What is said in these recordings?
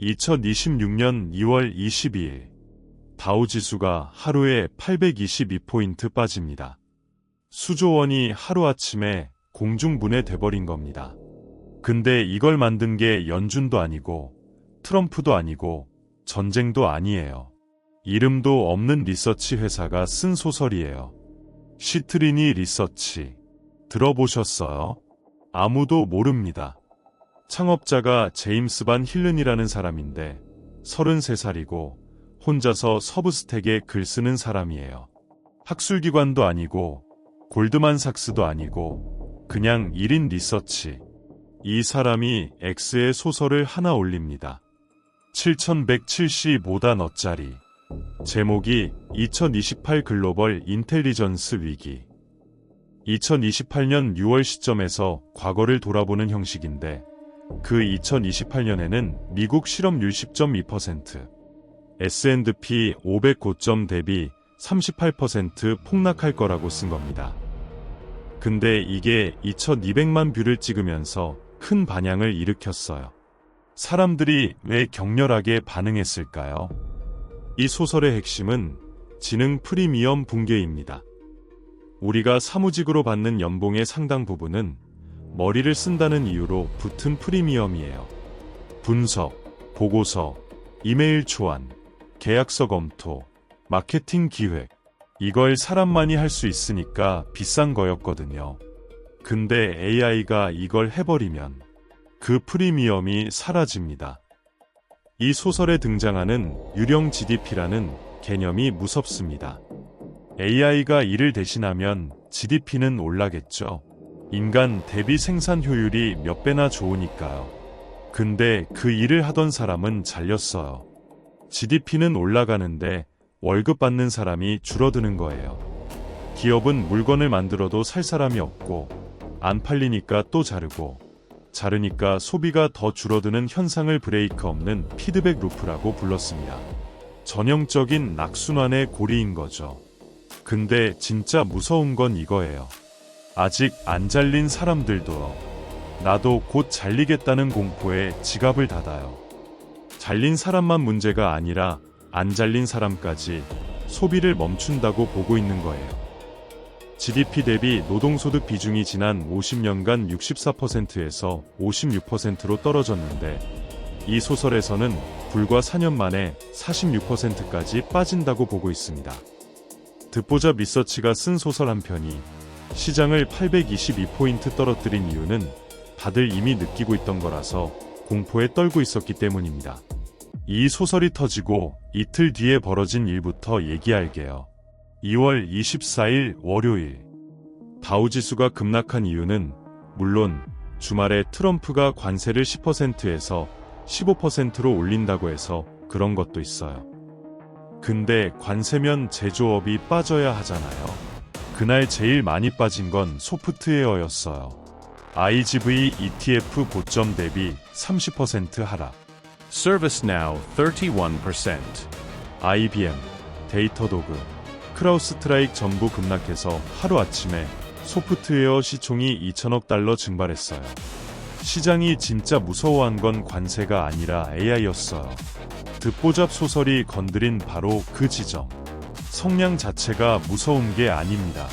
2026년 2월 22일 다우지수가 하루에 822포인트 빠집니다. 수조원이 하루아침에 공중분해돼버린 겁니다. 근데 이걸 만든 게 연준도 아니고 트럼프도 아니고 전쟁도 아니에요. 이름도 없는 리서치 회사가 쓴 소설이에요. 시트리니 리서치. 들어보셨어요? 아무도 모릅니다. 창업자가 제임스 반 힐른이라는 사람인데 33살이고 혼자서 서브스택에 글 쓰는 사람이에요. 학술기관도 아니고 골드만삭스도 아니고 그냥 1인 리서치. 이 사람이 X에 소설을 하나 올립니다. 7175단어짜리. 제목이 2028 글로벌 인텔리전스 위기. 2028년 6월 시점에서 과거를 돌아보는 형식인데 그 2028년에는 미국 실업률 10.2%, S&P 500 고점 대비 38% 폭락할 거라고 쓴 겁니다. 근데 이게 2200만 뷰를 찍으면서 큰 반향을 일으켰어요. 사람들이 왜 격렬하게 반응했을까요? 이 소설의 핵심은 지능 프리미엄 붕괴입니다. 우리가 사무직으로 받는 연봉의 상당 부분은 머리를 쓴다는 이유로 붙은 프리미엄이에요. 분석, 보고서, 이메일 초안, 계약서 검토, 마케팅 기획. 이걸 사람만이 할 수 있으니까 비싼 거였거든요. 근데 AI가 이걸 해버리면 그 프리미엄이 사라집니다. 이 소설에 등장하는 유령 GDP라는 개념이 무섭습니다. AI가 일을 대신하면 GDP는 올라겠죠. 인간 대비 생산 효율이 몇 배나 좋으니까요. 근데 그 일을 하던 사람은 잘렸어요. GDP는 올라가는데 월급 받는 사람이 줄어드는 거예요. 기업은 물건을 만들어도 살 사람이 없고 안 팔리니까 또 자르고 자르니까 소비가 더 줄어드는 현상을 브레이크 없는 피드백 루프라고 불렀습니다. 전형적인 악순환의 고리인 거죠. 근데 진짜 무서운 건 이거예요. 아직 안 잘린 사람들도 나도 곧 잘리겠다는 공포에 지갑을 닫아요. 잘린 사람만 문제가 아니라 안 잘린 사람까지 소비를 멈춘다고 보고 있는 거예요. GDP 대비 노동소득 비중이 지난 50년간 64%에서 56%로 떨어졌는데 이 소설에서는 불과 4년 만에 46%까지 빠진다고 보고 있습니다. 듣보잡 리서치가 쓴 소설 한 편이 시장을 822포인트 떨어뜨린 이유는 다들 이미 느끼고 있던 거라서 공포에 떨고 있었기 때문입니다. 이 소설이 터지고 이틀 뒤에 벌어진 일부터 얘기할게요. 2월 24일 월요일 다우지수가 급락한 이유는 물론 주말에 트럼프가 관세를 10%에서 15%로 올린다고 해서 그런 것도 있어요. 근데 관세면 제조업이 빠져야 하잖아요. 그날 제일 많이 빠진 건 소프트웨어였어요. IGV ETF 고점 대비 30% 하락. ServiceNow 31%. IBM, 데이터도그, 크라우스트라이크 전부 급락해서 하루아침에 소프트웨어 시총이 2천억 달러 증발했어요. 시장이 진짜 무서워한 건 관세가 아니라 AI였어요. 듣보잡 소설이 건드린 바로 그 지점. 성냥 자체가 무서운 게 아닙니다.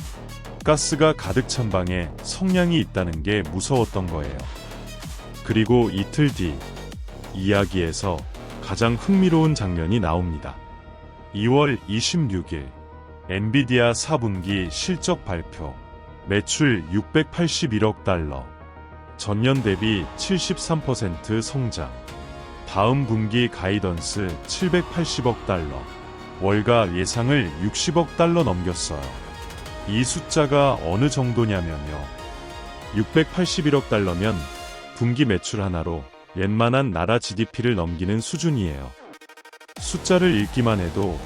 가스가 가득 찬 방에 성냥이 있다는 게 무서웠던 거예요. 그리고 이틀 뒤 이야기에서 가장 흥미로운 장면이 나옵니다. 2월 26일 엔비디아 4분기 실적 발표. 매출 681억 달러. 전년 대비 73% 성장. 다음 분기 가이던스 780억 달러. 월가 예상을 60억 달러 넘겼어요. 이 숫자가 어느 정도냐면요. 681억 달러면 분기 매출 하나로 웬만한 나라 GDP를 넘기는 수준이에요. 숫자를 읽기만 해도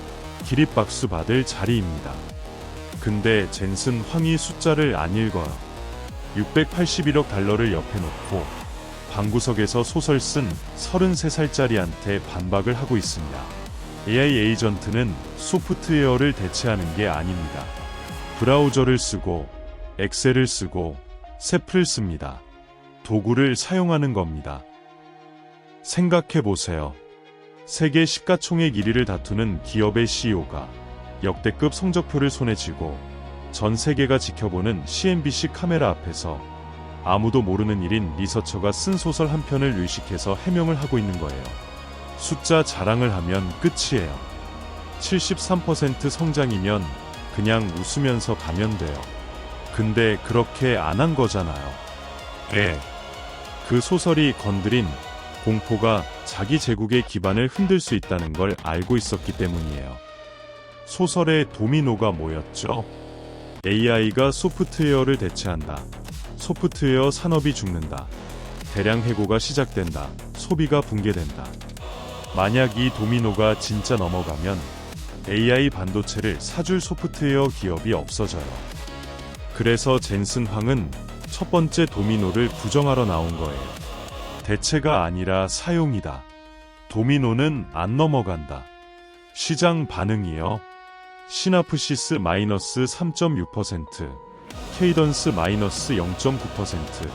기립박수 받을 자리입니다. 근데 젠슨 황이 숫자를 안 읽어요. 681억 달러를 옆에 놓고 방구석에서 소설 쓴 33살짜리한테 반박을 하고 있습니다. AI 에이전트는 소프트웨어를 대체하는 게 아닙니다. 브라우저를 쓰고 엑셀을 쓰고 셋플을 씁니다. 도구를 사용하는 겁니다. 생각해보세요. 세계 시가총액 1위를 다투는 기업의 CEO가 역대급 성적표를 손에 쥐고 전 세계가 지켜보는 CNBC 카메라 앞에서 아무도 모르는 일인 리서처가 쓴 소설 한 편을 의식해서 해명을 하고 있는 거예요. 숫자 자랑을 하면 끝이에요. 73% 성장이면 그냥 웃으면서 가면 돼요. 근데 그렇게 안 한 거잖아요. 그 소설이 건드린 공포가 자기 제국의 기반을 흔들 수 있다는 걸 알고 있었기 때문이에요. 소설의 도미노가 뭐였죠? AI가 소프트웨어를 대체한다. 소프트웨어 산업이 죽는다. 대량 해고가 시작된다. 소비가 붕괴된다. 만약 이 도미노가 진짜 넘어가면 AI 반도체를 사줄 소프트웨어 기업이 없어져요. 그래서 젠슨 황은 첫 번째 도미노를 부정하러 나온 거예요. 대체가 아니라 사용이다. 도미노는 안 넘어간다. 시장 반응이요. 시나프시스 마이너스 3.6%, 케이던스 마이너스 0.9%,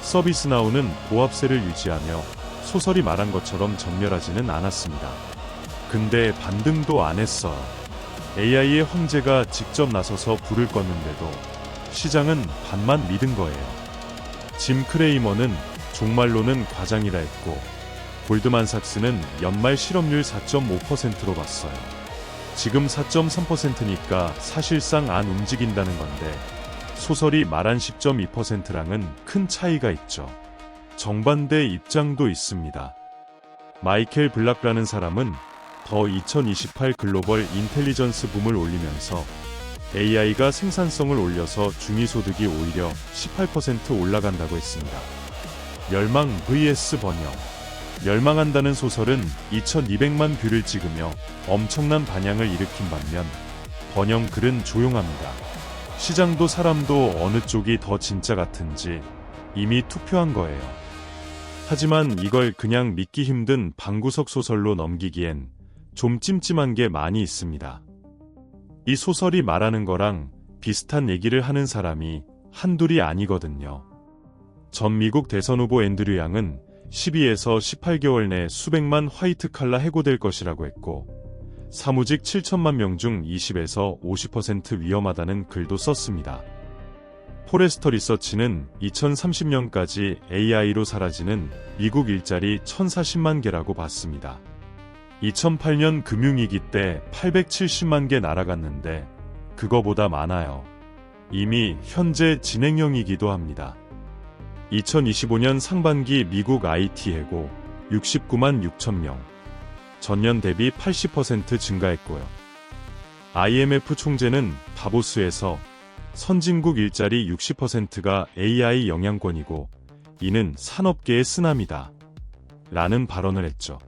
서비스나우는 보합세를 유지하며 소설이 말한 것처럼 전멸하지는 않았습니다. 근데 반등도 안 했어요. AI의 황제가 직접 나서서 불을 껐는데도 시장은 반만 믿은 거예요. 짐 크레이머는 종말로는 과장이라 했고 골드만삭스는 연말 실업률 4.5%로 봤어요. 지금 4.3%니까 사실상 안 움직인다는 건데 소설이 말한 10.2%랑은 큰 차이가 있죠. 정반대 입장도 있습니다. 마이켈 블락라는 사람은 더 2028 글로벌 인텔리전스 붐을 올리면서 AI가 생산성을 올려서 중위소득이 오히려 18% 올라간다고 했습니다. 멸망 vs 번영. 멸망한다는 소설은 2200만 뷰를 찍으며 엄청난 반향을 일으킨 반면 번영 글은 조용합니다. 시장도 사람도 어느 쪽이 더 진짜 같은지 이미 투표한 거예요. 하지만 이걸 그냥 믿기 힘든 방구석 소설로 넘기기엔 좀 찜찜한 게 많이 있습니다. 이 소설이 말하는 거랑 비슷한 얘기를 하는 사람이 한둘이 아니거든요. 전 미국 대선 후보 앤드류 양은 12에서 18개월 내 수백만 화이트 칼라 해고될 것이라고 했고 사무직 7천만 명 중 20에서 50% 위험하다는 글도 썼습니다. 포레스터 리서치는 2030년까지 AI로 사라지는 미국 일자리 1040만 개라고 봤습니다. 2008년 금융위기 때 870만 개 날아갔는데 그거보다 많아요. 이미 현재 진행형이기도 합니다. 2025년 상반기 미국 IT 해고 69만 6천 명, 전년 대비 80% 증가했고요. IMF 총재는 다보스에서 선진국 일자리 60%가 AI 영향권이고 이는 산업계의 쓰나미다 라는 발언을 했죠.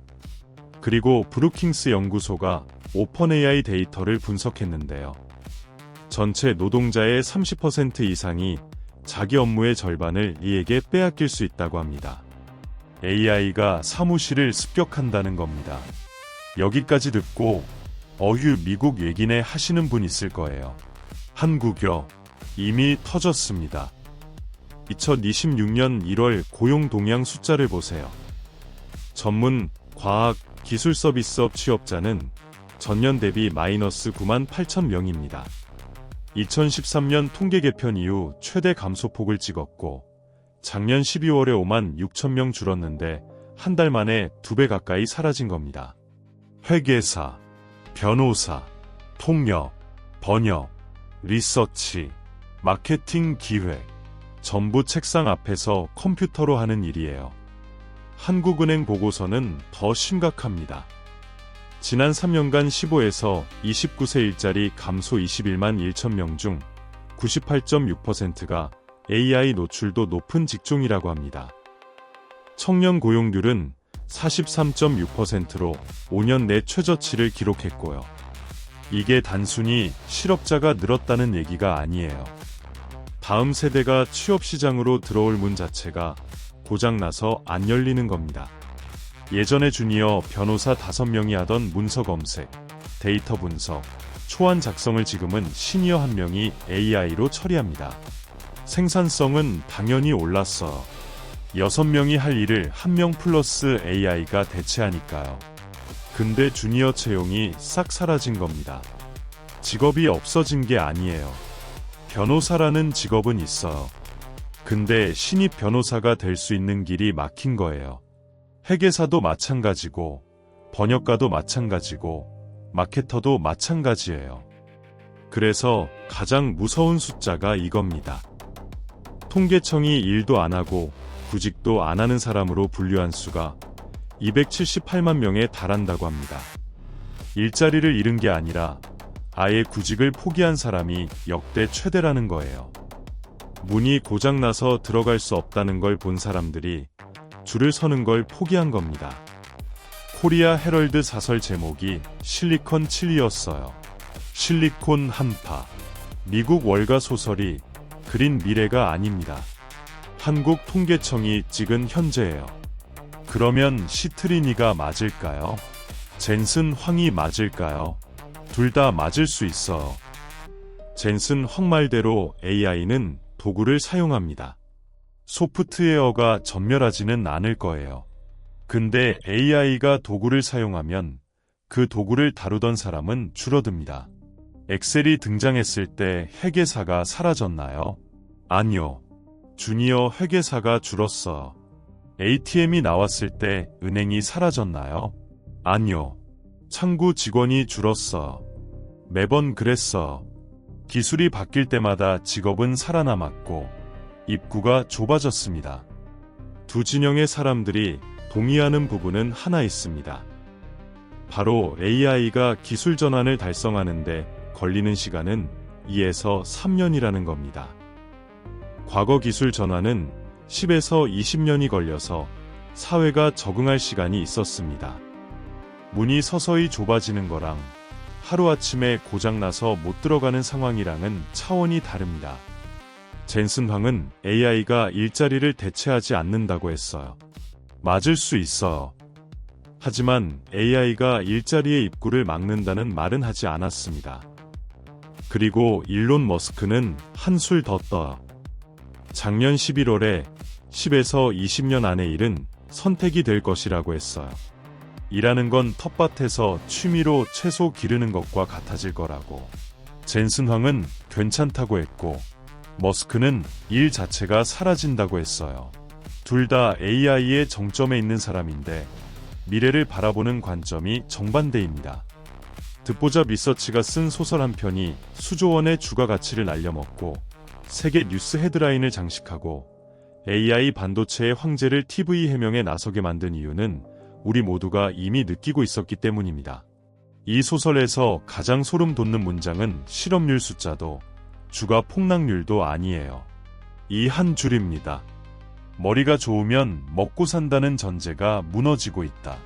그리고 브루킹스 연구소가 오픈 AI 데이터를 분석했는데요. 전체 노동자의 30% 이상이 자기 업무의 절반을 이에게 빼앗길 수 있다고 합니다. AI가 사무실을 습격한다는 겁니다. 여기까지 듣고 어휴 미국 얘기네 하시는 분 있을 거예요. 한국요. 이미 터졌습니다. 2026년 1월 고용 동향 숫자를 보세요. 전문, 과학, 기술 서비스업 취업자는 전년 대비 마이너스 9만 8천 명입니다. 2013년 통계 개편 이후 최대 감소폭을 찍었고 작년 12월에 5만 6천 명 줄었는데 한 달 만에 2배 가까이 사라진 겁니다. 회계사, 변호사, 통역, 번역, 리서치, 마케팅 기획 전부 책상 앞에서 컴퓨터로 하는 일이에요. 한국은행 보고서는 더 심각합니다. 지난 3년간 15에서 29세 일자리 감소 21만 1천 명 중 98.6%가 AI 노출도 높은 직종이라고 합니다. 청년 고용률은 43.6%로 5년 내 최저치를 기록했고요. 이게 단순히 실업자가 늘었다는 얘기가 아니에요. 다음 세대가 취업시장으로 들어올 문 자체가 고장나서 안 열리는 겁니다. 예전에 주니어 변호사 5명이 하던 문서 검색, 데이터 분석, 초안 작성을 지금은 시니어 1명이 AI로 처리합니다. 생산성은 당연히 올랐어요. 6명이 할 일을 1명 플러스 AI가 대체하니까요. 근데 주니어 채용이 싹 사라진 겁니다. 직업이 없어진 게 아니에요. 변호사라는 직업은 있어요. 근데 신입 변호사가 될 수 있는 길이 막힌 거예요. 회계사도 마찬가지고, 번역가도 마찬가지고, 마케터도 마찬가지예요. 그래서 가장 무서운 숫자가 이겁니다. 통계청이 일도 안 하고 구직도 안 하는 사람으로 분류한 수가 278만 명에 달한다고 합니다. 일자리를 잃은 게 아니라 아예 구직을 포기한 사람이 역대 최대라는 거예요. 문이 고장나서 들어갈 수 없다는 걸 본 사람들이 줄을 서는 걸 포기한 겁니다. 코리아 헤럴드 사설 제목이 실리콘 7이었어요. 실리콘 한파. 미국 월가 소설이 그린 미래가 아닙니다. 한국 통계청이 찍은 현재예요. 그러면 시트리니가 맞을까요? 젠슨 황이 맞을까요? 둘 다 맞을 수 있어요. 젠슨 황 말대로 AI는 도구를 사용합니다. 소프트웨어가 전멸하지는 않을 거예요. 근데 AI가 도구를 사용하면 그 도구를 다루던 사람은 줄어듭니다. 엑셀이 등장했을 때 회계사가 사라졌나요? 아니요. 주니어 회계사가 줄었어요. ATM이 나왔을 때 은행이 사라졌나요? 아니요. 창구 직원이 줄었어요. 매번 그랬어요. 기술이 바뀔 때마다 직업은 살아남았고 입구가 좁아졌습니다. 두 진영의 사람들이 동의하는 부분은 하나 있습니다. 바로 AI가 기술 전환을 달성하는데 걸리는 시간은 2에서 3년이라는 겁니다. 과거 기술 전환은 10에서 20년이 걸려서 사회가 적응할 시간이 있었습니다. 문이 서서히 좁아지는 거랑 하루아침에 고장나서 못 들어가는 상황이랑은 차원이 다릅니다. 젠슨 황은 AI가 일자리를 대체하지 않는다고 했어요. 맞을 수 있어요. 하지만 AI가 일자리의 입구를 막는다는 말은 하지 않았습니다. 그리고 일론 머스크는 한술 더 떠요. 작년 11월에 10에서 20년 안에 일은 선택이 될 것이라고 했어요. 일하는 건 텃밭에서 취미로 채소 기르는 것과 같아질 거라고. 젠슨 황은 괜찮다고 했고 머스크는 일 자체가 사라진다고 했어요. 둘 다 AI의 정점에 있는 사람인데 미래를 바라보는 관점이 정반대입니다. 듣보잡 리서치가 쓴 소설 한 편이 수조 원의 주가 가치를 날려먹고 세계 뉴스 헤드라인을 장식하고 AI 반도체의 황제를 TV 해명에 나서게 만든 이유는 우리 모두가 이미 느끼고 있었기 때문입니다. 이 소설에서 가장 소름 돋는 문장은 실업률 숫자도 주가 폭락률도 아니에요. 이 한 줄입니다. 머리가 좋으면 먹고 산다는 전제가 무너지고 있다.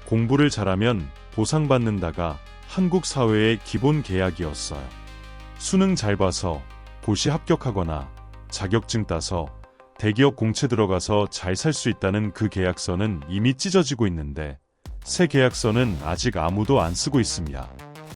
공부를 잘하면 보상받는다가 한국 사회의 기본 계약이었어요. 수능 잘 봐서 고시 합격하거나 자격증 따서 대기업 공채 들어가서 잘 살 수 있다는 그 계약서는 이미 찢어지고 있는데 새 계약서는 아직 아무도 안 쓰고 있습니다.